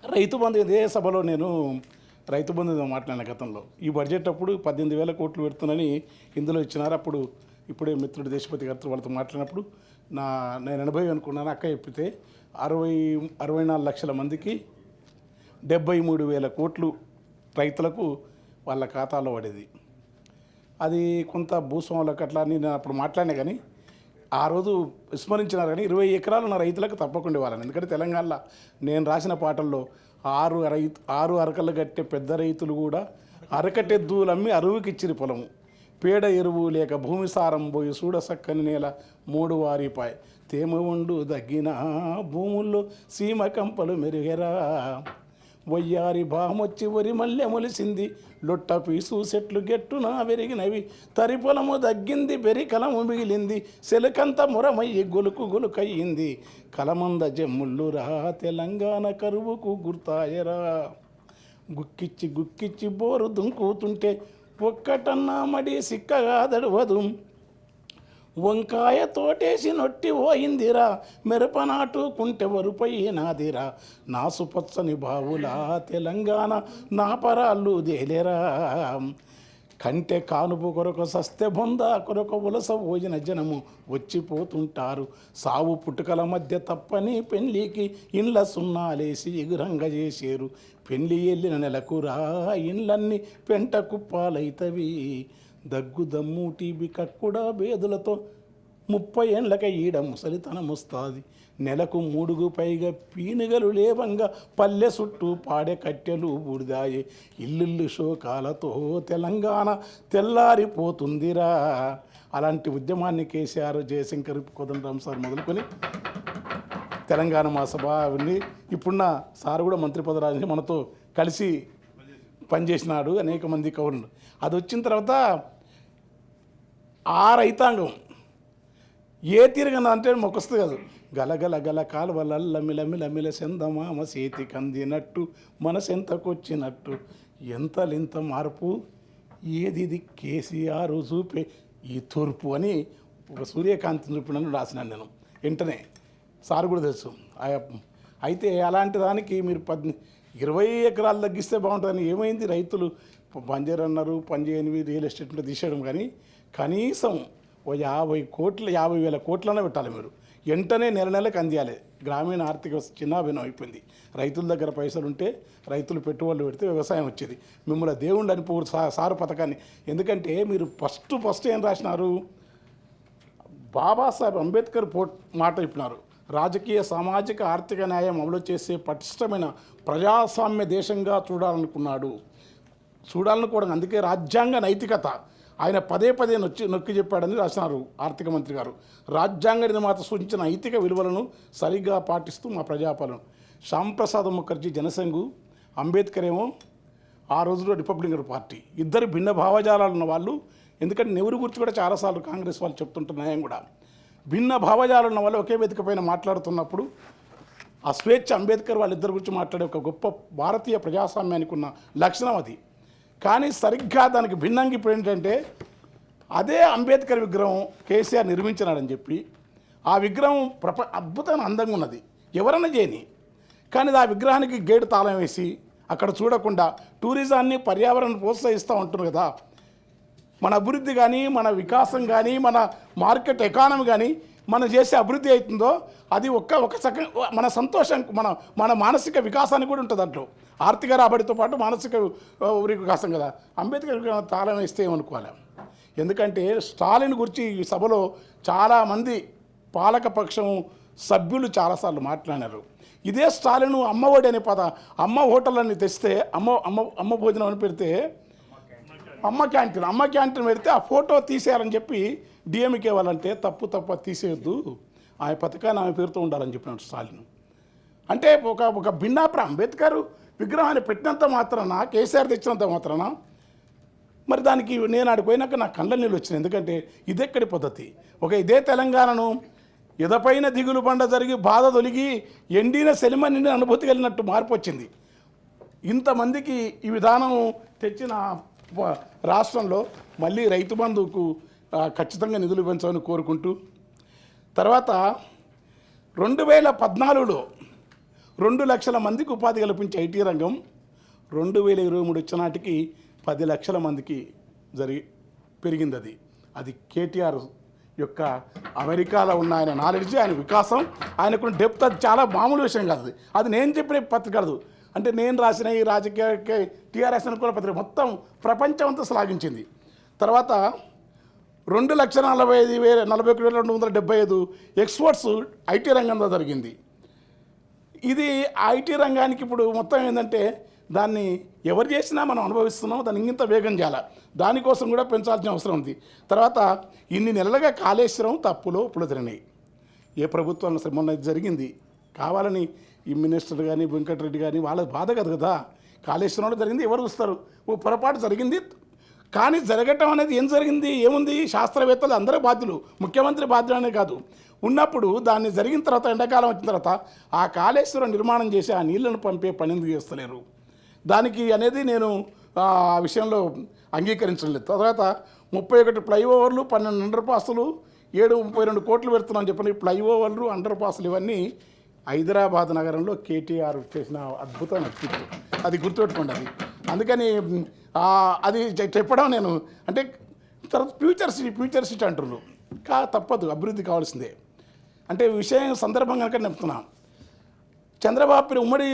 రైతు బంధు ఇదే సభలో నేను రైతు బంధు మాట్లాడిన గతంలో ఈ బడ్జెట్ అప్పుడు 18,000 కోట్లు పెడుతుందని ఇందులో ఇచ్చినారు. అప్పుడు ఇప్పుడే మిత్రుడు దేశపతి గారితో వాళ్ళతో మాట్లాడినప్పుడు నేను 80 అనుకున్నాను. అక్క చెప్పితే 64 లక్షల మందికి 73,000 కోట్లు రైతులకు వాళ్ళ ఖాతాలో పడేది. అది కొంత భూస్వాములకు అట్లా నేను అప్పుడు మాట్లాడినా కానీ ఆ రోజు విస్మరించినారు. కానీ 20 ఎకరాలు ఉన్న రైతులకు తప్పకుండా ఇవ్వాలని. ఎందుకంటే తెలంగాణలో నేను రాసిన పాటల్లో 6 అరకలు కట్టే పెద్ద రైతులు కూడా అరకటెద్దులు అమ్మి అరువుకి ఇచ్చిరి పొలము. పేడ ఎరువు లేక భూమి సారం పోయి చూడ సక్కని నేల 3 వారిపాయ్ తేమ ఉండు దగ్గిన భూముల్లో సీమ కంపలు మెరుగెరా వయ్యారి బామొచ్చి వరి మల్లె మొలిసింది లొట్ట పీసు చెట్లు గెట్టున వెరిగినవి తరి పొలము దగ్గింది బెరి కలము మిగిలింది సెలకంత మురమయ్యి గొలుకు గొలుకయ్యింది కలమంద జమ్ముళ్ళురా తెలంగాణ కరువుకు గుర్తాయరా గుక్కిచ్చి గుక్కిచ్చి బోరు దుంకుతుంటే ఒక్కటన్నా మడి సిక్కగా దడవదు వంకాయ తోటేసి నొట్టి పోయిందిరా మిరపనాటు కుంటె వరుపైనాదిరా నాసుపచ్చని బావులా తెలంగాణ నా పరాళ్ళు దేలేరా కంటె కానుపు కొరకు సస్తె బొంద కొరకు ఉలస పోయిన జనము వచ్చిపోతుంటారు. సావు పుట్టుకల మధ్య తప్పని పెళ్ళికి ఇండ్ల సున్నాలేసి ఎగురంగ చేసేరు. పెళ్ళి వెళ్ళిన నెలకురా ఇండ్లన్నీ పెంట కుప్పాలైతవి దగ్గు దమ్ము టీబీ కక్కుడా బేదులతో 30 ఏండ్లక ఈడ ముసలితనం వస్తుంది. నెలకు 3కు పైగా పీనుగలు లేవంగా పల్లె చుట్టూ పాడే కట్టెలు బూడిదాయే ఇల్లు శోకాలతో తెలంగాణ తెల్లారిపోతుందిరా. అలాంటి ఉద్యమాన్ని కేసీఆర్, జయశంకర్, కోదండరాం సార్ మొదలుకొని తెలంగాణ మహాసభ అవన్నీ ఇప్పుడున్న సార్ కూడా మంత్రి పదరాజు మనతో కలిసి పనిచేసినాడు. అనేక మంది కౌరులు. అది వచ్చిన తర్వాత ఆ రైతాంగం ఏ తీరుగా అంటే మొక్కొస్తుంది కాదు. గలగల గల కాలువలల్ల మిలమిల సెందమామ చేతికి అందినట్టు మనసెంతకొచ్చినట్టు ఎంతలింత మార్పు ఏది కేసీఆర్ చూపే ఈ తూర్పు అని ఒక సూర్యకాంతి చూపినని రాసినాను నేను. వెంటనే సార్ కూడా తెలుసు. అయితే అలాంటి దానికి మీరు 20 ఎకరాలు తగ్గిస్తే బాగుంటుందని ఏమైంది? రైతులు బంజర్ అన్నారు, పనిచేయనివి రియల్ ఎస్టేట్ ఉంటే తీసేయడం. కానీ కనీసం ఓ 50,000 కోట్లనే పెట్టాలి మీరు. వెంటనే నెలకు అందియాలి. గ్రామీణ ఆర్థిక వ్యవస్థ చిన్నాభిన్నం అయిపోయింది. రైతుల దగ్గర పైసలు ఉంటే రైతులు పెట్టుబడులు పెడితే వ్యవసాయం వచ్చేది. మిమ్మల్ని దేవుళ్ళు అనిపోరు సారు పథకాన్ని. ఎందుకంటే మీరు ఫస్ట్ ఏం రాసినారు? బాబాసాహెబ్ అంబేద్కర్ మాట చెప్పినారు. రాజకీయ సామాజిక ఆర్థిక న్యాయం అమలు చేసే పటిష్టమైన ప్రజాస్వామ్య దేశంగా చూడాలనుకోవడం. అందుకే రాజ్యాంగ నైతికత ఆయన పదే నొక్కి చెప్పాడని రాసినారు ఆర్థిక మంత్రి గారు. రాజ్యాంగ నిర్మాత సూచించిన నైతిక విలువలను సరిగ్గా పాటిస్తూ మా ప్రజాపాలన. శ్యాంప్రసాద్ ముఖర్జీ జనసంఘు, అంబేద్కర్ ఏమో ఆ రోజుల్లో రిపబ్లికన్ పార్టీ. ఇద్దరు భిన్న భావజాలాలు ఉన్న వాళ్ళు. ఎందుకంటే నెహ్రూ గురించి కూడా చాలాసార్లు కాంగ్రెస్ వాళ్ళు చెప్తుంటున్న న్యాయం కూడా. భిన్న భావజాలు ఉన్న వాళ్ళు ఒకే వేదిక పైన మాట్లాడుతున్నప్పుడు ఆ స్వేచ్ఛ అంబేద్కర్ వాళ్ళిద్దరి గురించి మాట్లాడే ఒక గొప్ప భారతీయ ప్రజాస్వామ్యానికి ఉన్న లక్షణం అది. కానీ సరిగ్గా దానికి భిన్నంగా ఇప్పుడు ఏంటంటే అదే అంబేద్కర్ విగ్రహం కేసీఆర్ నిర్మించినాడని చెప్పి ఆ విగ్రహం అద్భుతమైన అందంగా ఉన్నది, ఎవరన్నా చేయని. కానీ ఆ విగ్రహానికి గేటు తాళం వేసి అక్కడ చూడకుండా టూరిజాన్ని, పర్యావరణాన్ని ప్రోత్సహిస్తూ ఉంటున్నారు కదా. మన అభివృద్ధి కానీ, మన వికాసం కానీ, మన మార్కెట్ ఎకానమీ కానీ మనం చేసే అభివృద్ధి అవుతుందో అది ఒక మన సంతోషం, మన మానసిక వికాసానికి కూడా ఉంటుంది. దాంట్లో ఆర్థిక రాబడితో పాటు మానసిక వికాసం కదా. అంబేద్కర్ తాళం వేస్తే ఏమనుకోవాలి. ఎందుకంటే స్టాలిన్ గురించి ఈ సభలో చాలామంది పాలకపక్షం సభ్యులు చాలాసార్లు మాట్లాడారు. ఇదే స్టాలిన్ అమ్మఒడి అనే అమ్మ హోటళ్ళని తెస్తే అమ్మ భోజనం అని పెడితే అమ్మ క్యాంటీన్ పెడితే ఆ ఫోటో తీసేయాలని చెప్పి డిఎంకే వాళ్ళంటే తప్పు తీసేయొద్దు, ఆ పథకాన్ని ఆమె పేరుతో ఉండాలని చెప్పినాడు స్టాలిన్. అంటే ఒక భిన్నాభిప్రాయం. అంబేద్కర్ విగ్రహాన్ని పెట్టినంత మాత్రాన, కేసీఆర్ తెచ్చినంత మాత్రాన మరి దానికి నేను ఆడిపోయినాక నాకు కళ్ళ నీళ్ళు వచ్చినాయి. ఎందుకంటే ఇదెక్కడి పద్ధతి? ఇదే తెలంగాణను ఎదపైన దిగులు బండ జరిగి బాధ తొలిగి ఎండిన సెలిమ నిండిన అనుభూతి కలిగినట్టు మార్పు వచ్చింది. ఇంతమందికి ఈ విధానం తెచ్చిన రాష్ట్రంలో మళ్ళీ రైతు బంధువుకు ఖచ్చితంగా నిధులు పెంచాలని కోరుకుంటూ, తర్వాత 2014లో 2 లక్షల మందికి ఉపాధి కల్పించే ఐటీ రంగం 2023 వచ్చే నాటికి 10 లక్షల మందికి పెరిగింది. అది కేటీఆర్ యొక్క అమెరికాలో ఉన్న ఆయన నాలెడ్జ్, ఆయన వికాసం, ఆయనకున్న డెప్త్, అది చాలా మామూలు విషయం కాదు. అది నేను చెప్పిన పత్రిక కాదు, అంటే నేను రాసిన ఈ రాజకీయ టీఆర్ఎస్ అనుకున్న పత్రిక మొత్తం ప్రపంచం అంతా శ్లాఘించింది. తర్వాత 2,45,275 ఎక్స్పోర్ట్స్ ఐటీ రంగంలో జరిగింది. ఇది ఐటీ రంగానికి ఇప్పుడు మొత్తం ఏంటంటే దాన్ని ఎవరు చేసినా మనం అనుభవిస్తున్నాం, దాన్ని ఇంత వేగం చేయాలి, దానికోసం కూడా పెంచాల్సిన అవసరం ఉంది. తర్వాత ఇన్ని నెలలుగా కాళేశ్వరం తప్పులో ఇప్పుడు జరిగినాయి. ఏ ప్రభుత్వం అసలు మొన్న జరిగింది కావాలని ఈ మినిస్టర్ కానీ వెంకటరెడ్డి కానీ వాళ్ళ బాధ కదా. కాళేశ్వరంలో జరిగింది, ఎవరు చూస్తారు? ఓ పొరపాటు జరిగింది, కానీ జరగటం అనేది ఏం జరిగింది, ఏముంది, శాస్త్రవేత్తలు అందరూ బాధ్యులు, ముఖ్యమంత్రి బాధ్యులు అనే కాదు. ఉన్నప్పుడు దాన్ని జరిగిన తర్వాత ఎండాకాలం వచ్చిన తర్వాత ఆ కాళేశ్వరం నిర్మాణం చేసి ఆ నీళ్లను పంపే పని ఎందుకు చేస్తలేరు దానికి అనేది నేను ఆ విషయంలో అంగీకరించలేదు. తర్వాత 31 ఫ్లైఓవర్లు, 12 అండర్ పాసులు, 732 కోట్లు పెడుతున్నాను చెప్పిన ఈ ఫ్లైఓవర్లు, అండర్ పాసులు ఇవన్నీ హైదరాబాద్ నగరంలో కేటీఆర్ చేసిన అద్భుతమైన వ్యక్తిత్వం, అది గుర్తుపెట్టుకోండి. అది అందుకని అది చెప్పడం నేను అంటే తర్వాత ఫ్యూచర్ సిటీ అంటున్నారు, తప్పదు, అభివృద్ధి కావాల్సిందే. అంటే విషయం సందర్భం కనుక చెప్తున్నా. చంద్రబాబు ఉమ్మడి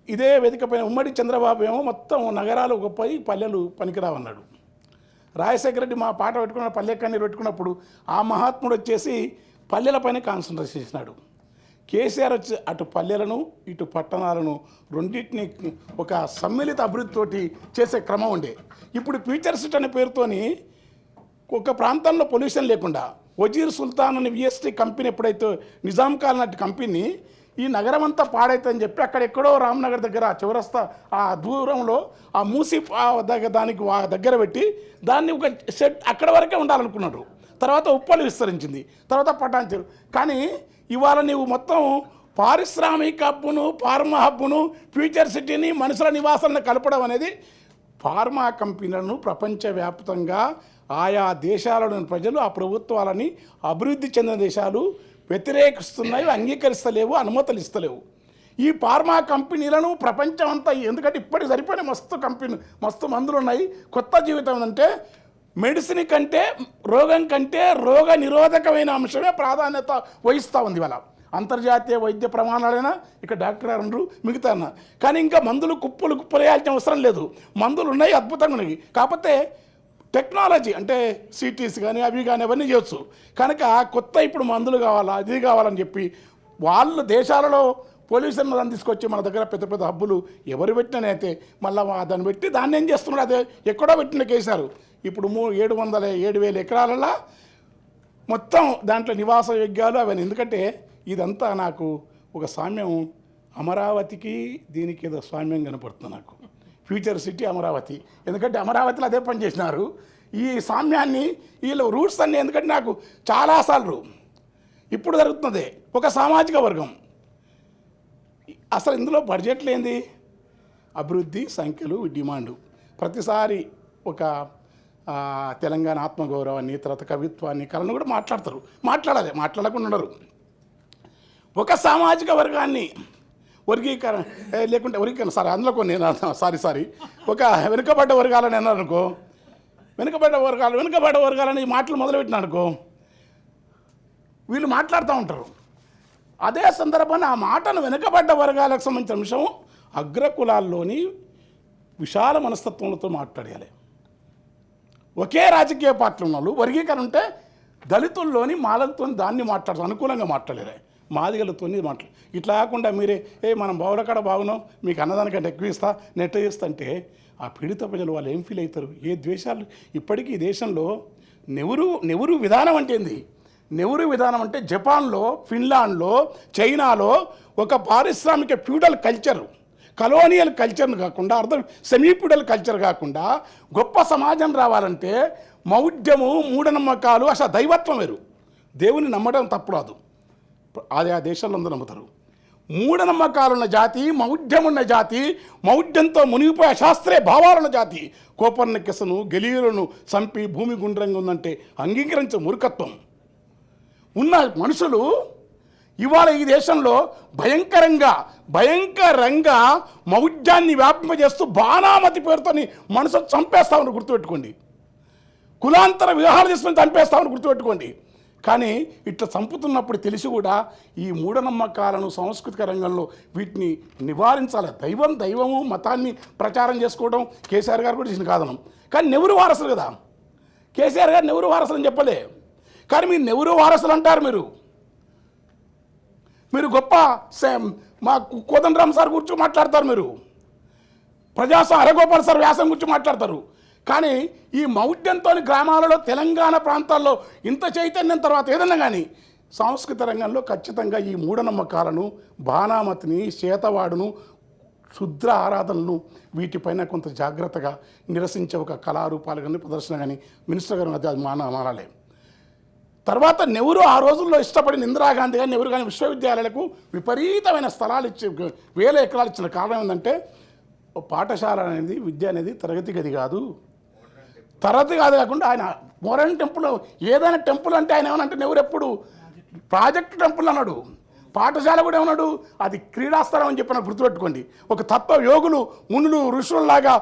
ఇదే వేదిక పైన ఉమ్మడి చంద్రబాబు ఏమో మొత్తం నగరాలు గొప్పవి, పల్లెలు పనికిరావన్నాడు. రాజశేఖర రెడ్డి మా పాట పెట్టుకున్న పల్లె కన్నీరు పెట్టుకున్నప్పుడు ఆ మహాత్ముడు వచ్చేసి పల్లెలపైన కాన్సన్ట్రేట్ చేసినాడు. కేసీఆర్ వచ్చి అటు పల్లెలను ఇటు పట్టణాలను రెండింటిని ఒక సమ్మిళిత అభివృద్ధితోటి చేసే క్రమం ఉండే. ఇప్పుడు ఫ్యూచర్ సిటీ అనే పేరుతోని ఒక ప్రాంతంలో పొల్యూషన్ లేకుండా వజీర్ సుల్తాన్ అని విఎస్టీ కంపెనీ ఎప్పుడైతే నిజాం కాలం నాటి కంపెనీ ఈ నగరం అంతా పాడైతుందని చెప్పి అక్కడెక్కడో రామ్నగర్ దగ్గర చౌరస్తా ఆ దూరంలో ఆ మూసి దానికి దగ్గర పెట్టి దాన్ని ఒక సెట్ అక్కడ వరకే ఉండాలనుకున్నాడు. తర్వాత ఉప్పలు విస్తరించింది, తర్వాత పటాన్చెరు. కానీ ఇవాళ నీవు మొత్తం పారిశ్రామిక హబ్బును, ఫార్మా హబ్బును, ఫ్యూచర్ సిటీని, మనుషుల నివాసాలను కలపడం అనేది ఫార్మా కంపెనీలను ప్రపంచవ్యాప్తంగా ఆయా దేశాలలోని ప్రజలు ఆ ప్రభుత్వాలని అభివృద్ధి చెందిన దేశాలు వ్యతిరేకిస్తున్నాయి, అంగీకరిస్తలేవు, అనుమతులు ఇస్తలేవు. ఈ ఫార్మా కంపెనీలను ప్రపంచం అంతా, ఎందుకంటే ఇప్పటికి సరిపోయిన మస్తు మందులు ఉన్నాయి. కొత్త జీవితం అంటే మెడిసిన్ కంటే రోగం కంటే రోగ నిరోధకమైన అంశమే ప్రాధాన్యత వహిస్తూ ఉంది. ఇవాళ అంతర్జాతీయ వైద్య ప్రమాణాలైనా ఇక్కడ డాక్టర్ గారు ఉండరు, మిగతా కానీ ఇంకా మందులు కుప్పలు వేయాల్సిన అవసరం లేదు. మందులు ఉన్నాయి, అద్భుతంగా ఉన్నాయి. కాకపోతే టెక్నాలజీ అంటే సిటీస్ కానీ అవి కానీ అవన్నీ చేయొచ్చు. కనుక కొత్త ఇప్పుడు మందులు కావాలా, అది కావాలని చెప్పి వాళ్ళు దేశాలలో పొల్యూషన్ దాన్ని తీసుకొచ్చి మన దగ్గర పెద్ద పెద్ద హబ్బులు ఎవరు పెట్టినైతే మళ్ళీ దాన్ని పెట్టి దాన్ని ఏం చేస్తున్నారు, అదే ఎక్కడో పెట్టిన కేసారు. ఇప్పుడు 7,000 ఎకరాలలో మొత్తం దాంట్లో నివాస యోగ్యాలు అవన్నీ. ఎందుకంటే ఇదంతా నాకు ఒక సామ్యం, అమరావతికి దీనికి ఏదో సామ్యం కనపడుతుంది నాకు. ఫ్యూచర్ సిటీ అమరావతి, ఎందుకంటే అమరావతిలో అదే పని చేసినారు. ఈ సామ్యాన్ని వీళ్ళ రూట్స్ అన్నీ, ఎందుకంటే నాకు చాలాసార్లు ఇప్పుడు జరుగుతున్నదే ఒక సామాజిక వర్గం. అసలు ఇందులో బడ్జెట్లు ఏంది, అభివృద్ధి, సంఖ్యలు, డిమాండు. ప్రతిసారి ఒక తెలంగాణ ఆత్మగౌరవాన్ని, తర్వాత కవిత్వాన్ని, కళను కూడా మాట్లాడతారు. మాట్లాడాలి, మాట్లాడకుండా ఉండరు. ఒక సామాజిక వర్గాన్ని వర్గీకరణ లేకుంటే అందులో కొన్ని సారీ ఒక వెనుకబడ్డ వర్గాలని అన్నారు అనుకో, వెనుకబడ్డ వర్గాలని ఈ మాటలు మొదలుపెట్టిన అనుకో, వీళ్ళు మాట్లాడుతూ ఉంటారు. అదే సందర్భాన్ని ఆ మాటను వెనుకబడ్డ వర్గాలకు సంబంధించిన అంశం అగ్రకులాల్లోని విశాల మనస్తత్వంతో మాట్లాడాలి. ఒకే రాజకీయ పార్టీలు ఉన్న వర్గీకరణ ఉంటే దళితుల్లోని మాలలతో దాన్ని మాట్లాడతారు, అనుకూలంగా మాట్లాడలేరు, మాదిగలతో మాట్లాడు. ఇట్లా కాకుండా మీరే మనం బావులకాడ బాగున్నాం, మీకు అన్నదానికంటే ఎక్కువ ఇస్తా, నెట్ ఇస్తా అంటే ఆ పీడిత ప్రజలు వాళ్ళు ఏం ఫీల్ అవుతారు? ఏ ద్వేషాలు ఇప్పటికీ ఈ దేశంలో నెహ్రూ విధానం అంటే ఏంది? నెహ్రూ విధానం అంటే జపాన్లో, ఫిన్లాండ్లో, చైనాలో ఒక పారిశ్రామిక ఫ్యూడల్ కల్చర్, కలోనియల్ కల్చర్ను కాకుండా సెమీ ఫ్యూడల్ కల్చర్ కాకుండా గొప్ప సమాజం రావాలంటే మౌఢ్యము, మూఢనమ్మకాలు, అసలు దైవత్వం వేరు. దేవుని నమ్మడం తప్పురాదు, అది ఆ దేశాల్లో అందరూ నమ్ముతారు. మూఢనమ్మకాలున్న జాతి, మౌఢ్యమున్న జాతి, మౌఢ్యంతో మునిగిపోయే శాస్త్రీయ భావాలున్న జాతి. కోపర్నికస్ను, గెలీలను చంపి భూమి గుండ్రంగా ఉందంటే అంగీకరించే మూర్ఖత్వం ఉన్న మనుషులు ఇవాళ ఈ దేశంలో భయంకరంగా మౌఢ్యాన్ని వ్యాపింపజేస్తూ బాణామతి పేరుతోని మనసు చంపేస్తామని గుర్తుపెట్టుకోండి. కులాంతర వివాహాలు చేసుకుని చంపేస్తామని గుర్తుపెట్టుకోండి. కానీ ఇట్లా చంపుతున్నప్పుడు తెలిసి కూడా ఈ మూఢనమ్మకాలను సాంస్కృతిక రంగంలో వీటిని నివారించాలి. దైవము మతాన్ని ప్రచారం చేసుకోవడం కేసీఆర్ గారు కూడా చేసిన కాదనం. కానీ నెహ్రూ వారసులు కదా, కేసీఆర్ గారు నెహ్రూ వారసులు అని చెప్పలే. కానీ మీరు నెహ్రూ వారసులు అంటారు. మీరు గొప్ప మా కోదండరామ్ సార్ గురించి మాట్లాడతారు, మీరు హరగోపాల్ సార్ వ్యాసం గురించి మాట్లాడతారు. కానీ ఈ మౌఢ్యంతో గ్రామాలలో తెలంగాణ ప్రాంతాల్లో ఇంత చైతన్యం తర్వాత ఏదన్నా కానీ సాంస్కృతిక రంగంలో ఖచ్చితంగా ఈ మూఢనమ్మకాలను, బాణామతిని, చేతవాడును, శుద్ర ఆరాధనలను వీటిపైన కొంత జాగ్రత్తగా నిరసించే ఒక కళారూపాలు కానీ ప్రదర్శన కానీ మినిస్టర్ గారు అది మానాలే. తర్వాత నెహ్రూ ఆ రోజుల్లో ఇష్టపడిన ఇందిరాగాంధీ కానీ నెహ్రూ కానీ విశ్వవిద్యాలయాలకు విపరీతమైన స్థలాలు ఇచ్చి 1000 ఎకరాలు ఇచ్చిన కారణం ఏంటంటే పాఠశాల అనేది విద్య అనేది తరగతి గది కాదు. కాకుండా ఆయన మోడర్న్ టెంపుల్, ఏదైనా టెంపుల్ అంటే ఆయన ఏమనంటే నెహ్రూ ఎప్పుడు ప్రాజెక్ట్ టెంపుల్ అన్నాడు. పాఠశాల కూడా ఏమన్నాడు, అది క్రీడాస్థలం అని చెప్పిన గుర్తుపెట్టుకోండి. ఒక తత్వ యోగులు మునులు ఋషుల్లాగా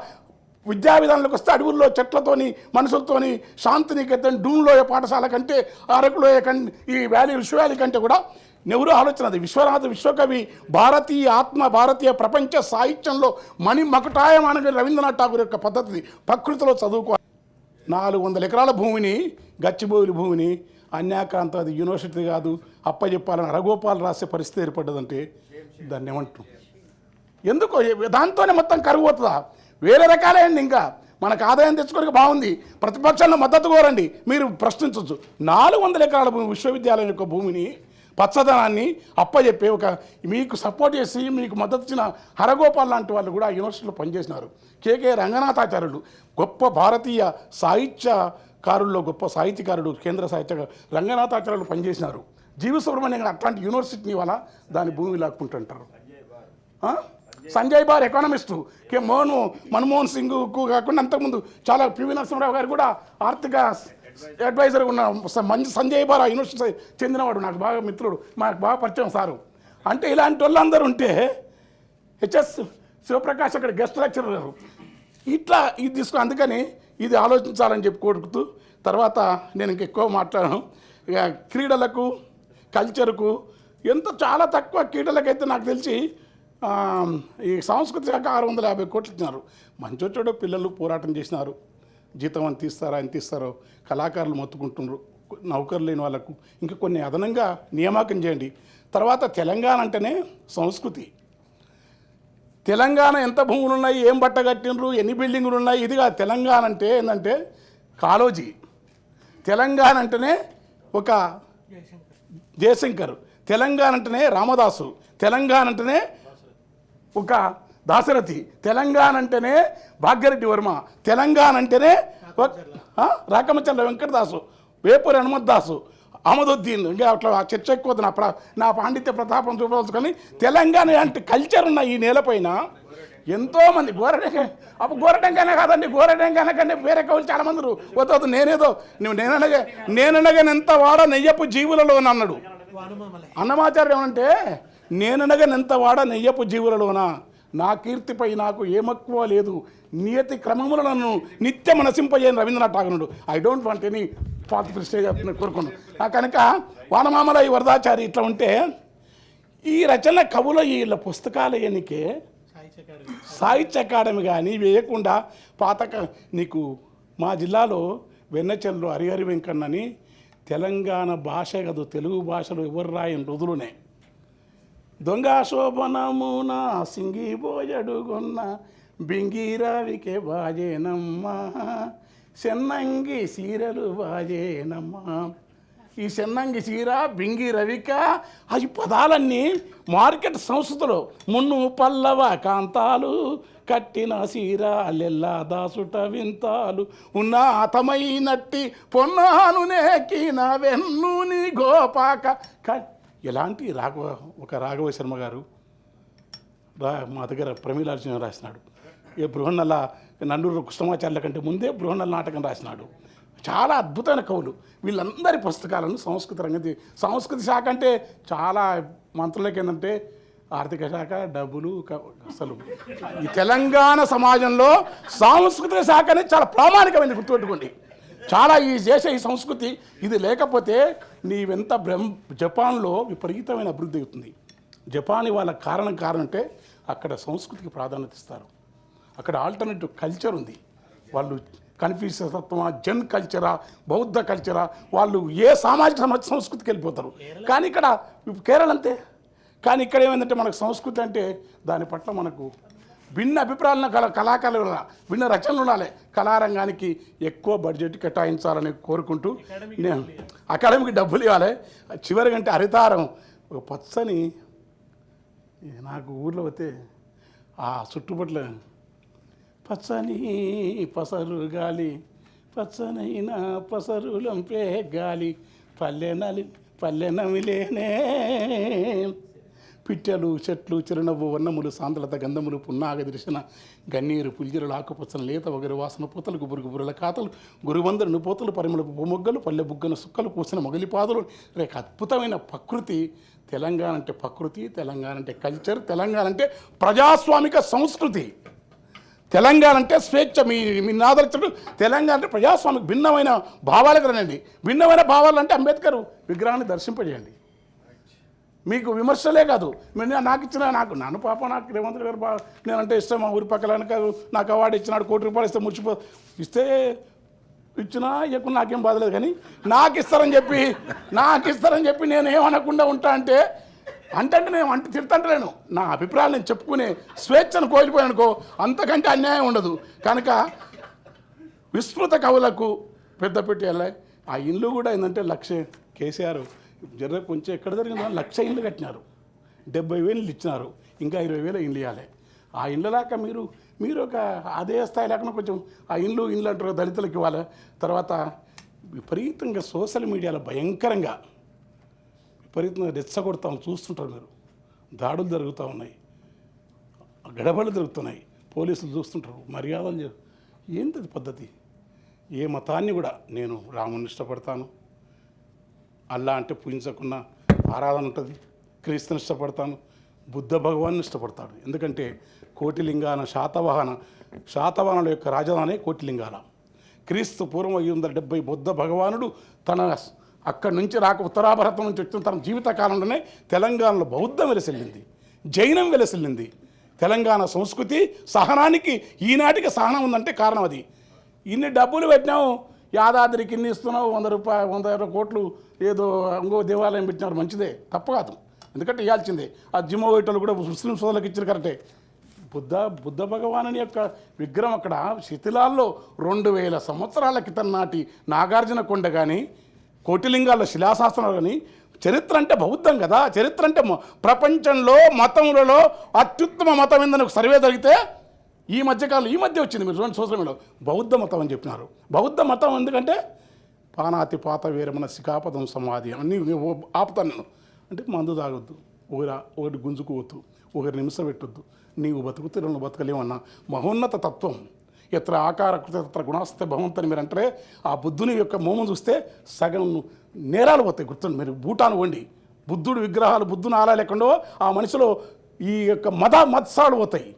విద్యా విధానంలోకి వస్తే అడవుల్లో చెట్లతోని మనుషులతోని శాంతినికేతన్ డూన్లోయ పాఠశాల కంటే అరకులోయ ఈ వ్యాలీ విశ్వవ్యాలీ కంటే కూడా నెహ్రూ ఆలోచన అది. విశ్వకవి భారతీయ ఆత్మ, భారతీయ ప్రపంచ సాహిత్యంలో మకుటాయమానగా రవీంద్రనాథ్ ఠాగూర్ యొక్క పద్ధతి ప్రకృతిలో చదువుకో. 400 ఎకరాల భూమిని, గచ్చిబౌలి భూమిని అన్యాక్రాంతం, అది యూనివర్సిటీ కాదు అప్పచెప్పాలని హరగోపాల్ రాసే పరిస్థితి ఏర్పడ్డదంటే దాన్ని ఏమంటాం? ఎందుకో దాంతోనే మొత్తం కరువు అవుతుందా? వేరే రకాలైంది. ఇంకా మనకు ఆదాయం తెచ్చుకోవడానికి బాగుంది, ప్రతిపక్షాలను మద్దతు కోరండి, మీరు ప్రశ్నించవచ్చు. 400 ఎకరాల భూమి, విశ్వవిద్యాలయం యొక్క భూమిని, పచ్చదనాన్ని అప్పచెప్పి మీకు సపోర్ట్ చేసి మీకు మద్దతు ఇచ్చిన హరగోపాల్ లాంటి వాళ్ళు కూడా యూనివర్సిటీలో పనిచేసినారు. కేకే రంగనాథాచార్యులు గొప్ప భారతీయ సాహిత్యకారుల్లో గొప్ప సాహిత్యకారుడు, కేంద్ర సాహిత్య రంగనాథాచార్యులు పనిచేసినారు. జీవి సుబ్రహ్మణ్యం గారు అట్లాంటి యూనివర్సిటీని వల్ల దాని భూమి లాక్కుంటుంటారు. సంజయ్ బార్ ఎకానమిస్టు, మన్మోహన్ సింగ్కు కాకుండా అంతకుముందు చాలా పివి నరసింహరావు గారు కూడా ఆర్థిక అడ్వైజర్ ఉన్న సంజయ్ బార్ యూనివర్సిటీ చెందినవాడు, నాకు బాగా మిత్రుడు, మాకు బాగా పరిచయం సారు. అంటే ఇలాంటి వాళ్ళందరూ ఉంటే హెచ్ఎస్ శివప్రకాష్ అక్కడ గెస్ట్ లెక్చరర్ గారు ఇట్లా ఇది తీసుకో. అందుకని ఇది ఆలోచించాలని చెప్పి కోరుకుతూ తర్వాత నేను ఇంకెక్కువ మాట్లాడాను. ఇక క్రీడలకు, కల్చర్కు చాలా తక్కువ క్రీడలకైతే నాకు తెలిసి ఈ సాంస్కృతిక శాఖ 650 కోట్లు ఇచ్చినారు. మంచోడు పిల్లలు పోరాటం చేసినారు, జీతం అని తీస్తారో కళాకారులు మొత్తుకుంటున్నారు. నౌకరు లేని వాళ్ళకు ఇంకా కొన్ని అదనంగా నియామకం చేయండి. తర్వాత తెలంగాణ అంటేనే సంస్కృతి. తెలంగాణ ఎంత భూములు ఉన్నాయి, ఏం బట్ట కట్టినరు, ఎన్ని బిల్డింగులు ఉన్నాయి, ఇదిగా తెలంగాణ అంటే ఏంటంటే కాళోజీ. తెలంగాణ అంటేనే ఒక జయశంకర్, తెలంగాణ అంటేనే రామదాసు, తెలంగాణ అంటేనే ఒక దాశరథి, తెలంగాణ అంటేనే భాగ్యరెడ్డి వర్మ, తెలంగాణ అంటేనే రాకమచర్ల వెంకటదాసు, వేపూరి హనుమద్దాసు, అహ్మదుద్దీన్. ఇంకా అట్లా చర్చ ఎక్కువ నా పాండిత్య ప్రతాపం చూపవచ్చుకొని తెలంగాణ లాంటి కల్చర్ ఉన్న ఈ నేలపైన ఎంతోమంది గోరటంకనే కాదండి, గోరటంకన కంటే వేరే కవులు చాలామంది వద్దు. నేననగా ఎంత వాడ నెయ్యపు జీవులలో అన్నాడు అన్నమాచార్య. ఏమంటే నేననగనెంత వాడ నెయ్యపు జీవులలోనా, నా కీర్తిపై నాకు ఏమక్కువ లేదు, నియతి క్రమములను నిత్యం నశింపజేయని రవీంద్రనాథ్ ఠాగూరుడు. I don't want any part prestige కోరుకున్నాను. కనుక వానమామల ఈ వరదాచారి ఇట్లా ఉంటే ఈ రచన కవుల వీళ్ళ పుస్తకాలు ఎన్నికే సాహిత్య అకాడమీ కానీ వేయకుండా నీకు మా జిల్లాలో వెన్నచెల్లు హరిహరి వెంకన్నని తెలంగాణ భాష కాదు, తెలుగు భాషలో ఎవరు రాయని రోజులునే దొంగ శోభనమున సింగిపోయడుగొన్న బింగిరావికే బాజేనమ్మ, చెన్నంగి సీరలు బాజేనమ్మ. ఈ చెన్నంగి చీర, బింగి రవిక, ఈ పదాలన్నీ మార్కెట్ సంస్థలో మున్ను పల్లవ కాంతాలు కట్టిన సీర అల్లెల్లా దాసుట వింతాలు ఉన్నాతమైనట్టి పొన్నాను నేకిన వెన్నుని గోపాక. ఎలాంటి ఒక రాఘవ శర్మ గారు మా దగ్గర ప్రమీలార్జున రాసినాడు. బృహన్నల నండూరు కృష్ణమాచార్యుల కంటే ముందే బృహన్నల నాటకం రాసినాడు. చాలా అద్భుతమైన కవులు. వీళ్ళందరి పుస్తకాలను సంస్కృతి శాఖ అంటే చాలా మంత్రులకి ఏంటంటే ఆర్థిక శాఖ, డబ్బులు, అసలు ఈ తెలంగాణ సమాజంలో సాంస్కృతిక శాఖ అనేది చాలా ప్రామాణికమైనది, గుర్తుపెట్టుకోండి. చాలా ఈ ఈ సంస్కృతి ఇది లేకపోతే నీవెంత జపాన్లో విపరీతమైన అభివృద్ధి అవుతుంది. జపాన్ వాళ్ళ కారణం అంటే అక్కడ సంస్కృతికి ప్రాధాన్యత ఇస్తారు. అక్కడ ఆల్టర్నేటివ్ కల్చర్ ఉంది. వాళ్ళు కన్ఫ్యూషియస్ తత్వమా, జెన్ కల్చరా, బౌద్ధ కల్చరా, వాళ్ళు ఏ సామాజిక సంస్కృతికి వెళ్ళిపోతారు. కానీ ఇక్కడ కేరళ అంతే. కానీ ఇక్కడ ఏమైందంటే మనకు సంస్కృతి అంటే దాని పట్ల మనకు భిన్న అభిప్రాయాలను కళాకారులు ఉండాలి, భిన్న రచనలు ఉండాలి. కళారంగానికి ఎక్కువ బడ్జెట్ కేటాయించాలని కోరుకుంటూ నేను అకాడమీకి డబ్బులు ఇవ్వాలి. చివరిగా అంటే హరితారం ఒక పచ్చని, నాకు ఊర్లో పోతే ఆ చుట్టుపట్ల పచ్చని పసరు గాలి, పచ్చనైన పసరులంపే గాలి, పల్లె నమిలేనే, పిట్టెలు చెట్లు చిరునవ్వు వర్ణములు సాంద్రత గంధములు పున్నాగ దర్శన గన్నీరు పుల్జిరులు ఆకుపచ్చన లేత వగరు వాసన పూతలు గుబురు గుబురుల కాతలు గురువందరుని పోతలు పరిమళపు పొమొగ్గలు పల్లె బుగ్గన సుక్కలు కూసిన మొగలి పాదులు. రేక అద్భుతమైన ప్రకృతి. తెలంగాణ అంటే ప్రకృతి, తెలంగాణ అంటే కల్చర్, తెలంగాణ అంటే ప్రజాస్వామిక సంస్కృతి, తెలంగాణ అంటే స్వేచ్ఛ. మీ నాదర్చడు తెలంగాణ అంటే ప్రజాస్వామిక భిన్నమైన భావాలకు రండి. భిన్నమైన భావాలు అంటే అంబేద్కర్ విగ్రహాన్ని దర్శింపజేయండి. మీకు విమర్శలే కాదు, నాకు ఇచ్చిన నన్ను పాప నాకు రేవంత్ గారు నేనంటే ఇష్టం. మా ఊరి పక్కన నాకు అవార్డు ఇచ్చినాడు, ₹1,00,00,000 ఇస్తే ఇస్తే ఇచ్చినా ఇవ్వకుండా నాకేం బాధలేదు. కానీ నాకు ఇస్తారని చెప్పి నేను ఏమనకుండా ఉంటా అంటే నేను తిడతంటలేను. నా అభిప్రాయాలు నేను చెప్పుకునే స్వేచ్ఛను కోల్పోయానుకో, అంతకంటే అన్యాయం ఉండదు. కనుక విస్తృత కవులకు పెద్దపెట్టి వెళ్ళాయి. ఆ ఇల్లు కూడా ఏంటంటే కేసీఆర్ కొంచెం ఎక్కడ జరిగిందో 1,00,000 ఇళ్ళు కట్టినారు, 70,000 ఇచ్చినారు, ఇంకా 20,000 ఇళ్ళు ఇవ్వాలి. ఆ ఇళ్ళ దాకా మీరు ఒక అదే స్థాయి లేకుండా కొంచెం ఆ ఇల్లు అంటారు దళితులకు ఇవ్వాలి. తర్వాత విపరీతంగా సోషల్ మీడియాలో భయంకరంగా రెచ్చగొడతాం, చూస్తుంటారు మీరు. దాడులు జరుగుతూ ఉన్నాయి, గడబడులు జరుగుతున్నాయి, పోలీసులు చూస్తుంటారు, మర్యాదలు. ఏంటది పద్ధతి? ఏ మతాన్ని కూడా నేను రాముని ఇష్టపడతాను, అల్లా అంటే పూజించకుండా ఆరాధన ఉంటుంది, క్రీస్తుని ఇష్టపడతాను, బుద్ధ భగవాన్ని ఇష్టపడతాడు. ఎందుకంటే కోటిలింగాన శాతవాహనుల యొక్క రాజధాని కోటిలింగాల. క్రీస్తు పూర్వం 570 బుద్ధ భగవానుడు తన అక్కడి నుంచి ఉత్తరాభారతం నుంచి వచ్చిన తన జీవిత కాలంలోనే తెలంగాణలో బౌద్ధం వెలసిల్లింది, జైనం వెలసిల్లింది. తెలంగాణ సంస్కృతి సహనానికి ఈనాటికి సహనం ఉందంటే కారణం అది. ఇన్ని డబ్బులు పెట్టినావు, యాదాద్రికి ఇన్ని ఇస్తున్నావు, ₹100 కోట్లు ఏదో ఇంకో దేవాలయం పెట్టినారు, మంచిదే, తప్పు కాదు, ఎందుకంటే ఇవ్వాల్సిందే. ఆ జిమ్మో వేటలు కూడా ముస్లిం సోదరులకు ఇచ్చారు, కరెక్టే. బుద్ధ భగవానుని యొక్క విగ్రహం అక్కడ శిథిలాల్లో 2000 సంవత్సరాల క్రితం నాటి నాగార్జున కొండ కానీ, కోటిలింగాల్లో శిలాశాస్త్రాలు కానీ. చరిత్ర అంటే బౌద్ధం కదా. చరిత్ర అంటే ప్రపంచంలో మతములలో అత్యుత్తమ మతం ఏందని ఒక సర్వే జరిగితే ఈ మధ్య వచ్చింది, మీరు చూడండి సోషల్ మీడియాలో, బౌద్ధ మతం అని చెప్పినారు. బౌద్ధ మతం ఎందుకంటే పానాతి పాత వీరమన శిఖాపదం సమాధి అన్నీ ఆపుతాను నేను. అంటే మందు తాగొద్దు, ఒకటి గుంజుకోవద్దు, ఒకరి నిమిషం పెట్టొద్దు, నీవు బతుకుతే రెండు బతకలేమన్నా మహోన్నత తత్వం. ఎత్ర ఆకార కృత గుణాస్తే భగవంతుని మీరు అంటారే, ఆ బుద్ధుని యొక్క మోమం చూస్తే సగం నేరాలు పోతాయి. గుర్తుంది మీరు, భూటాను వండి బుద్ధుడు విగ్రహాలు, బుద్ధుని ఆలయాలు ఎక్కడో ఆ మనిషిలో ఈ యొక్క మత్సాలు పోతాయి,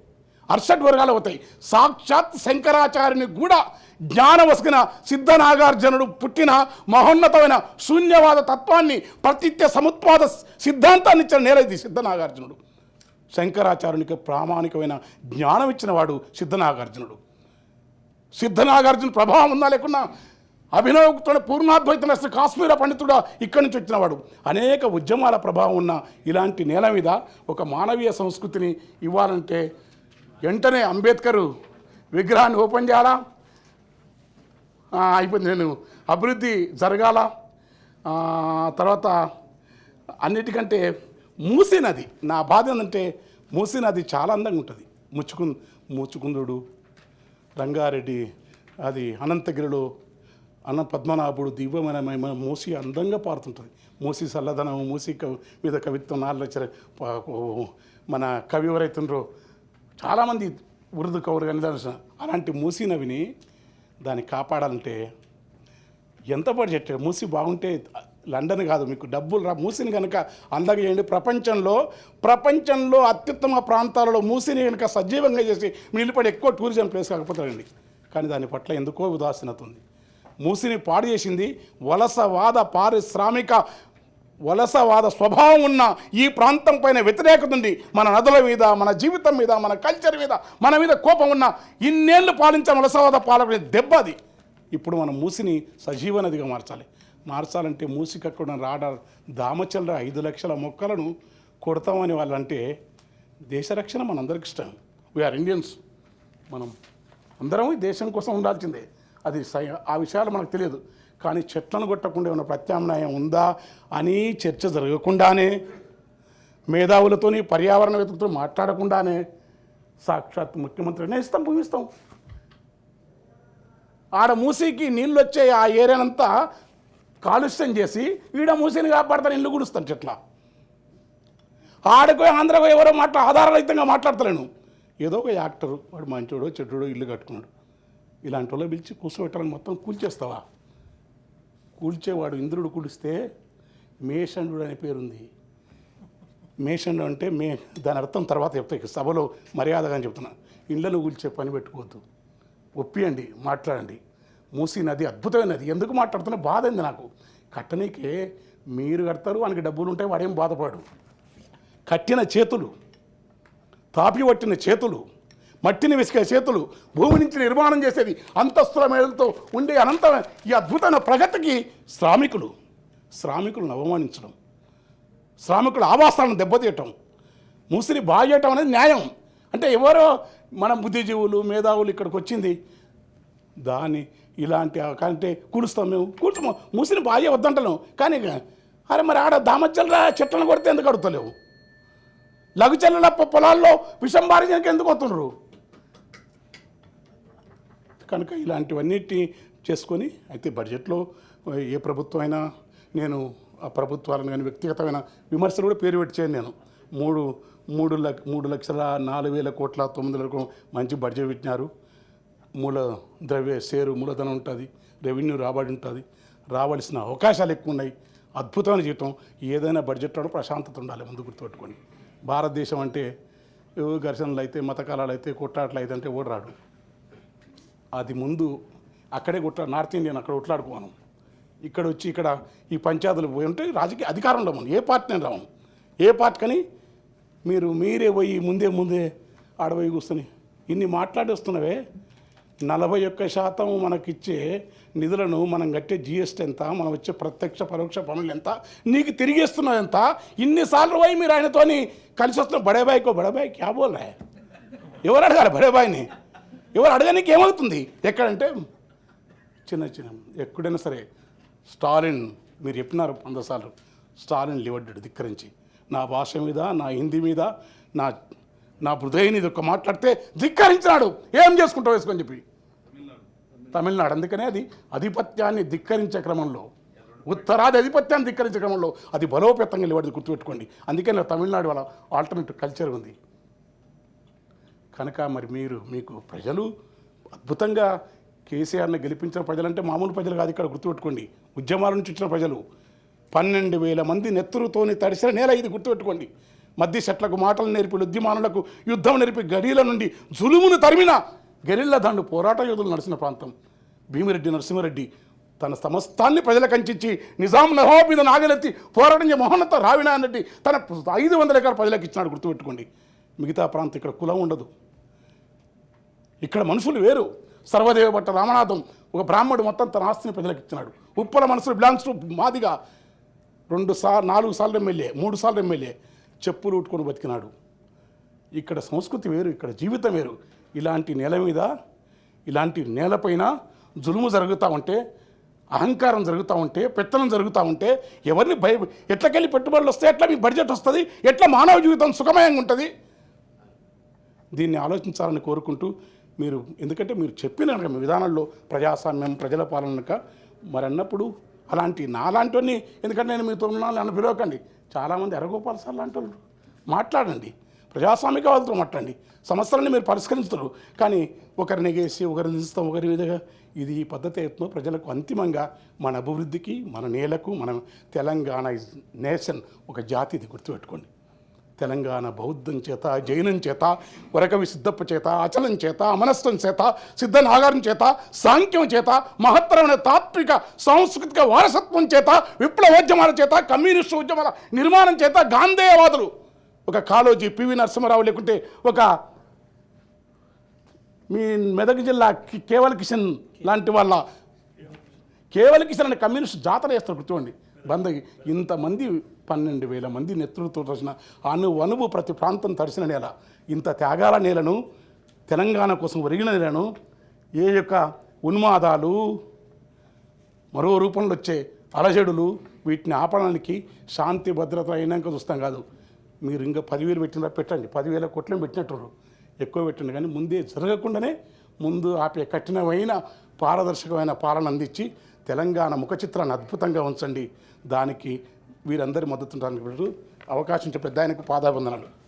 అర్షడ్ వర్గాలు అవుతాయి. సాక్షాత్ శంకరాచార్యుని కూడా జ్ఞానం వసిగిన సిద్ధనాగార్జునుడు పుట్టిన మహోన్నతమైన శూన్యవాద తత్వాన్ని, ప్రతిత్య సముత్పాద సిద్ధాంతాన్ని ఇచ్చిన నేరది సిద్ధనాగార్జునుడు. శంకరాచార్యునికి ప్రామాణికమైన జ్ఞానం ఇచ్చిన వాడు సిద్ధనాగార్జునుడు. సిద్ధనాగార్జున ప్రభావం ఉందా లేకున్నా అభినవతో పూర్ణాద్వైత కాశ్మీర పండితుడు ఇక్కడి నుంచి వచ్చినవాడు. అనేక ఉద్యమాల ప్రభావం ఉన్న ఇలాంటి నేల మీద ఒక మానవీయ సంస్కృతిని ఇవ్వాలంటే వెంటనే అంబేద్కర్ విగ్రహాన్ని ఓపెన్ చేయాలా, అయిపోయింది. నేను అభివృద్ధి జరగాల. తర్వాత అన్నిటికంటే మూసీ నది, నా బాధ ఏంటంటే మూసీ నది చాలా అందంగా ఉంటుంది. ముచ్చుకుందుడు, రంగారెడ్డి, అది అనంతగిరిలో పద్మనాభుడు, దివ్యమైన మూసీ అందంగా పారుతుంటుంది. మూసీ చల్లదనం, మూసీ మీద కవిత్వం, మన కవి ఎవరైతుండ్రో చాలామంది ఉర్దూ కవులు కానీ అలాంటి మూసీ నవిని దాన్ని కాపాడాలంటే ఎంత బడ్జెట్ మూసి బాగుంటే లండన్ కాదు మీకు డబ్బులు మూసిని కనుక అందజేయండి. ప్రపంచంలో అత్యుత్తమ ప్రాంతాలలో మూసిని కనుక సజీవంగా చేసి నిలబడి ఎక్కువ టూరిజం ప్లేస్ కాకపోతారండి. కానీ దాని పట్ల ఎందుకో ఉదాసీనత ఉంది. మూసిని పాడు చేసింది వలసవాద స్వభావం ఉన్న ఈ ప్రాంతం పైన వ్యతిరేకత ఉంది. మన నదుల మీద, మన జీవితం మీద, మన కల్చర్ మీద, మన మీద కోపం ఉన్న ఇన్నేళ్ళు పాలించిన వలసవాద పాలకుని దెబ్బ అది. ఇప్పుడు మనం మూసిని సజీవ నదిగా మార్చాలంటే మూసికక్కడ రాడార్ దామచల్ర 5 లక్షల మొక్కలను కొడతామని వాళ్ళంటే దేశ రక్షణ మనందరికి ఇష్టం. వీఆర్ ఇండియన్స్, మనం అందరం ఈ దేశం కోసం ఉండాల్సిందే. అది ఆ విషయాలు మనకు తెలియదు. కానీ చెట్లను కొట్టకుండా ఏమైనా ప్రత్యామ్నాయం ఉందా అని చర్చ జరగకుండానే, మేధావులతోని పర్యావరణవేత్తలతో మాట్లాడకుండానే సాక్షాత్ ముఖ్యమంత్రినే ఇస్తాం, భూమిస్తాం. ఆడ మూసికి నీళ్ళు వచ్చే ఆ ఏరియానంతా కాలుష్యం చేసి ఈడ మూసిని కాపాడతాను, ఇల్లు గుడుస్తాను చెట్ల. ఆడకో ఆంధ్రకో ఎవరో ఆధారరహితంగా మాట్లాడతలేను. ఏదో ఒక యాక్టరు వాడు మంచోడో చెట్టుడో ఇల్లు కట్టుకున్నాడు, ఇలాంటి వాళ్ళు పిలిచి కూర్చోబెట్టాలని మొత్తం కూల్చేస్తావా? కూల్చేవాడు ఇంద్రుడు కూలిస్తే మేషండు అనే పేరుంది. మేషండు అంటే దాని అర్థం తర్వాత చెప్తాయి, సభలో మర్యాదగా అని చెప్తున్నా. ఇళ్లను కూల్చే పని పెట్టుకోవద్దు, ఒప్పియండి, మాట్లాడండి. మూసీ నది అద్భుతమైన నది. ఎందుకు మాట్లాడుతున్నా బాధ అయింది నాకు. కట్టనీకే మీరు కడతారు, వానికి డబ్బులు ఉంటాయి, వాడేం బాధపడు. కట్టిన చేతులు, తాపి పట్టిన చేతులు, మట్టిని విసికే చేతులు, భూమి నుంచి నిర్మాణం చేసేది అంతస్తుల మేడలతో ఉండే అనంతమైన ఈ అద్భుతమైన ప్రగతికి శ్రామికులను అవమానించడం, శ్రామికుల ఆవాసాలను దెబ్బతీయటం, మూసిని బాగు చేయటం అనేది న్యాయం. అంటే ఎవరో మన బుద్ధిజీవులు, మేధావులు ఇక్కడికి వచ్చింది దాన్ని ఇలాంటి కంటే కూలుస్తాం, మేము కూర్చున్నాం, మూసిని బాగా చేయవద్దంటలేము. కానీ అరే మరి ఆడ దామచ్చల్లా చెట్లను కొడితే ఎందుకు అడుగుతలేవు? లఘుచల్ల పొలాల్లో విషం బారించడానికి ఎందుకు వస్తున్నారు? కనుక ఇలాంటివన్నిటిని చేసుకొని అయితే బడ్జెట్లో ఏ ప్రభుత్వం అయినా, నేను ఆ ప్రభుత్వాలను కానీ వ్యక్తిగతమైన విమర్శలు కూడా పేరు పెట్టి చేయను. నేను 3,04,04,000 మంచి బడ్జెట్ పెట్టినారు. మూలధనం ఉంటుంది, రెవెన్యూ రాబడి ఉంటుంది, రావాల్సిన అవకాశాలు ఎక్కువ ఉన్నాయి, అద్భుతమైన జీవితం. ఏదైనా బడ్జెట్లో ప్రశాంతత ఉండాలి. ముందు గుర్తుపెట్టుకోండి, భారతదేశం అంటే ఘర్షణలు అయితే, మతకాలాలు అయితే, కొట్లాటలు అయితే అంటే ఓడి రాడు. అది ముందు అక్కడే నార్త్ ఇండియన్ అక్కడ కొట్లాడుకోను. ఇక్కడ వచ్చి ఇక్కడ ఈ పంచాయతీలు పోయి ఉంటే రాజకీయ అధికారంలో మనం ఏ పార్టీని రాము. ఏ పార్టీ కానీ మీరే పోయి ముందే ఆడపోయి కూర్చొని ఇన్ని మాట్లాడి వస్తున్నవే. 41% మనకిచ్చే నిధులను మనం కట్టే జిఎస్టీ ఎంత, మనం వచ్చే ప్రత్యక్ష పరోక్ష పనులు ఎంత, నీకు తిరిగేస్తున్నది ఎంత, ఇన్నిసార్లు పోయి మీరు ఆయనతోని కలిసి వస్తున్న బడేబాయి క్యా బోల్ రా? ఎవరు అడగాలి బడేబాయిని? ఎవరు అడగడానికి ఏమవుతుంది? ఎక్కడంటే చిన్న ఎక్కడైనా సరే స్టాలిన్, మీరు చెప్పినారు 100 సార్లు, స్టాలిన్ లివడ్డాడు ధిక్కరించి. నా భాష మీద, నా హిందీ మీద, నా హృదయాన్ని ఇది ఒక మాట్లాడితే ధిక్కరించినాడు. ఏం చేసుకుంటావు వేసుకొని చెప్పి తమిళనాడు. అందుకనే అది ఆధిపత్యాన్ని ధిక్కరించే క్రమంలో, ఉత్తరాది ఆధిపత్యాన్ని ధిక్కరించే క్రమంలో అది బలోపేతంగా లివడ్ది, గుర్తుపెట్టుకోండి. అందుకని తమిళనాడు వాళ్ళ ఆల్టర్నేటివ్ కల్చర్ ఉంది. కనుక మరి మీకు ప్రజలు అద్భుతంగా కేసీఆర్ని గెలిపించిన ప్రజలంటే మామూలు ప్రజలు కాదు. ఇక్కడ గుర్తుపెట్టుకోండి, ఉద్యమాల నుంచి వచ్చిన ప్రజలు 12,000 మంది నెత్తురుతోని తడిసిన నేల ఇది, గుర్తుపెట్టుకోండి. మధ్య చెట్లకు మాటలు నేర్పి, ఉద్యమానులకు యుద్ధం నేర్పి, గడీల నుండి జులుమును తరిమిన గెరిల్లా దండు పోరాట యోధులు నడిచిన ప్రాంతం. భీమిరెడ్డి నరసింహారెడ్డి తన సమస్తాన్ని ప్రజలకు అందించి నిజాం నవాబ్ మీద నాగలెత్తి పోరాటం మోహనత రావినారాయణ రెడ్డి తన 500 ఎకరాలు ప్రజలకు ఇచ్చినాడు, గుర్తుపెట్టుకోండి. మిగతా ప్రాంతం ఇక్కడ కులం ఉండదు, ఇక్కడ మనుషులు వేరు. సర్వదేవ భట్ట రామనాథం ఒక బ్రాహ్మడు మొత్తం తన ఆస్తిని ప్రజలకు ఇచ్చినాడు. ఉప్పల మనసులు బిలాంగ్స్ టు మాదిగా. 4 సార్లు ఎమ్మెల్యే, 3 సార్లు ఎమ్మెల్యే, చెప్పులు ఉట్టుకొని బతికినాడు. ఇక్కడ సంస్కృతి వేరు, ఇక్కడ జీవితం వేరు. ఇలాంటి నేల మీద, ఇలాంటి నేలపైన జులుము జరుగుతూ ఉంటే, అహంకారం జరుగుతూ ఉంటే, పెత్తనం జరుగుతూ ఉంటే ఎవరిని ఎట్లకెళ్ళి పెట్టుబడులు వస్తాయి, ఎట్లా మీ బడ్జెట్ వస్తుంది, ఎట్లా మానవ జీవితం సుఖమయంగా ఉంటుంది? దీన్ని ఆలోచించాలని కోరుకుంటూ ఎందుకంటే మీరు చెప్పిన మీ విధానంలో ప్రజాస్వామ్యం, ప్రజల పాలనక మరి అన్నప్పుడు నాలాంటి ఎందుకంటే నేను మీతో ఉన్నాను అని పిలవకండి. చాలామంది అరగోపాల సార్ లాంటి వాళ్ళు మాట్లాడండి. ప్రజాస్వామికవాదులతో మాట్లాడండి, సమస్యలను మీరు పరిష్కరించుతారు. కానీ ఒకరిని నెగేసి ఒకరిని నిలుస్తాం ఒకరి విధంగా ఇది ఈ పద్ధతి అవుతుందో ప్రజలకు అంతిమంగా మన అభివృద్ధికి, మన నేలకు, మన తెలంగాణ నేషన్ ఒక జాతి, ఇది గుర్తుపెట్టుకోండి. తెలంగాణ బౌద్ధం చేత, జైనం చేత, వరకవి సిద్ధప్ప చేత, అచలం చేత, అమనస్తం చేత, సిద్ధనాగారం చేత, సాంఖ్యం చేత, మహత్తరమైన తాత్విక సాంస్కృతిక వారసత్వం చేత, విప్లవోద్యమాల చేత, కమ్యూనిస్టు ఉద్యమాల నిర్మాణం చేత, గాంధేయవాదులు ఒక కాళోజీ, పివి నరసింహారావు, లేకుంటే ఒక మీ మెదక్ జిల్లా కేవల్ కిషన్ లాంటి వాళ్ళ, కేవల్ కిషన్ అనే కమ్యూనిస్ట్ జాతర చేస్తారు గుర్తుకోండి. బందకి ఇంతమంది 12,000 మంది నేతృత్వం వచ్చిన అణువు ప్రతి ప్రాంతం తడిసిన నేల, ఇంత త్యాగాల నేలను, తెలంగాణ కోసం ఒరిగిన నేలను ఏ యొక్క ఉన్మాదాలు, మరో రూపంలో వచ్చే అలజడులు, వీటిని ఆపడానికి శాంతి భద్రత అయినాక చూస్తాం కాదు. మీరు ఇంకా 10,000 పెట్టినా పెట్టండి, 10,000 కోట్లను పెట్టినట్టు ఎక్కువ పెట్టండి, కానీ ముందే జరగకుండానే ముందు ఆపే కఠినమైన పారదర్శకమైన పాలన అందించి తెలంగాణ ముఖ చిత్రాన్ని అద్భుతంగా ఉంచండి. దానికి వీరందరి మద్దతు అవకాశం ఇచ్చే పెద్ద ఆయనకు పాదాభివందనాలు.